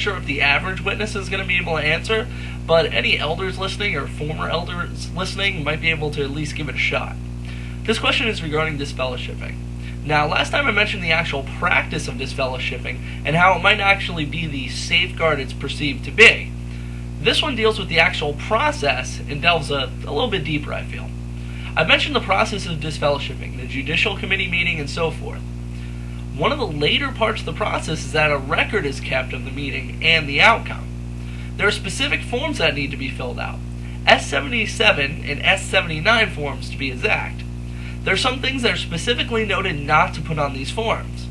sure if the average witness is going to be able to answer, but any elders listening or former elders listening might be able to at least give it a shot. This question is regarding disfellowshipping. Now, last time I mentioned the actual practice of disfellowshipping and how it might actually be the safeguard it's perceived to be. This one deals with the actual process and delves a little bit deeper, I feel. I mentioned the process of disfellowshipping, the judicial committee meeting, and so forth. One of the later parts of the process is that a record is kept of the meeting and the outcome. There are specific forms that need to be filled out. S77 and S79 forms to be exact. There are some things that are specifically noted not to put on these forms.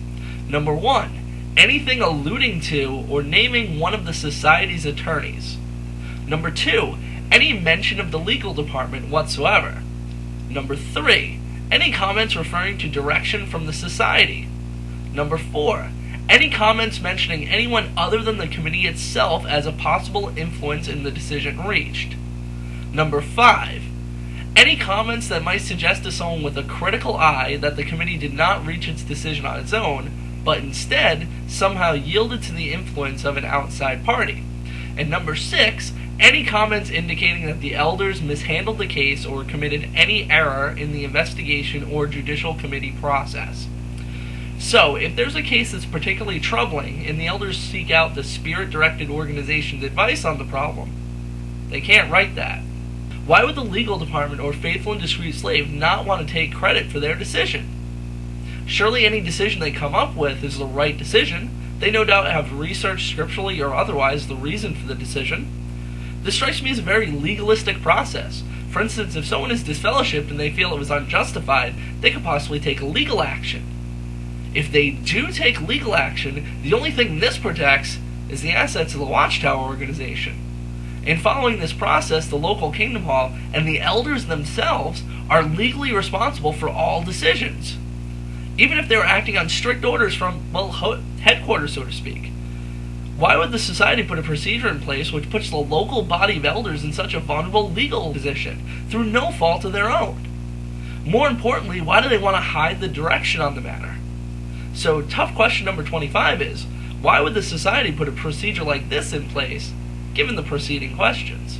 Number 1, anything alluding to or naming one of the society's attorneys. Number 2, any mention of the legal department whatsoever. Number 3, any comments referring to direction from the society. Number 4, any comments mentioning anyone other than the committee itself as a possible influence in the decision reached. Number 5, any comments that might suggest to someone with a critical eye that the committee did not reach its decision on its own, but instead somehow yielded to the influence of an outside party. And number 6, any comments indicating that the elders mishandled the case or committed any error in the investigation or judicial committee process. So, if there's a case that's particularly troubling and the elders seek out the spirit-directed organization's advice on the problem, they can't write that. Why would the legal department or faithful and discreet slave not want to take credit for their decision? Surely any decision they come up with is the right decision. They no doubt have researched scripturally or otherwise the reason for the decision. This strikes me as a very legalistic process. For instance, if someone is disfellowshipped and they feel it was unjustified, they could possibly take legal action. If they do take legal action, the only thing this protects is the assets of the Watchtower organization. In following this process, the local kingdom hall and the elders themselves are legally responsible for all decisions, even if they were acting on strict orders from, well, headquarters, so to speak. Why would the society put a procedure in place which puts the local body of elders in such a vulnerable legal position through no fault of their own? More importantly, why do they want to hide the direction on the matter? So, tough question number 25 is, why would the society put a procedure like this in place, given the preceding questions?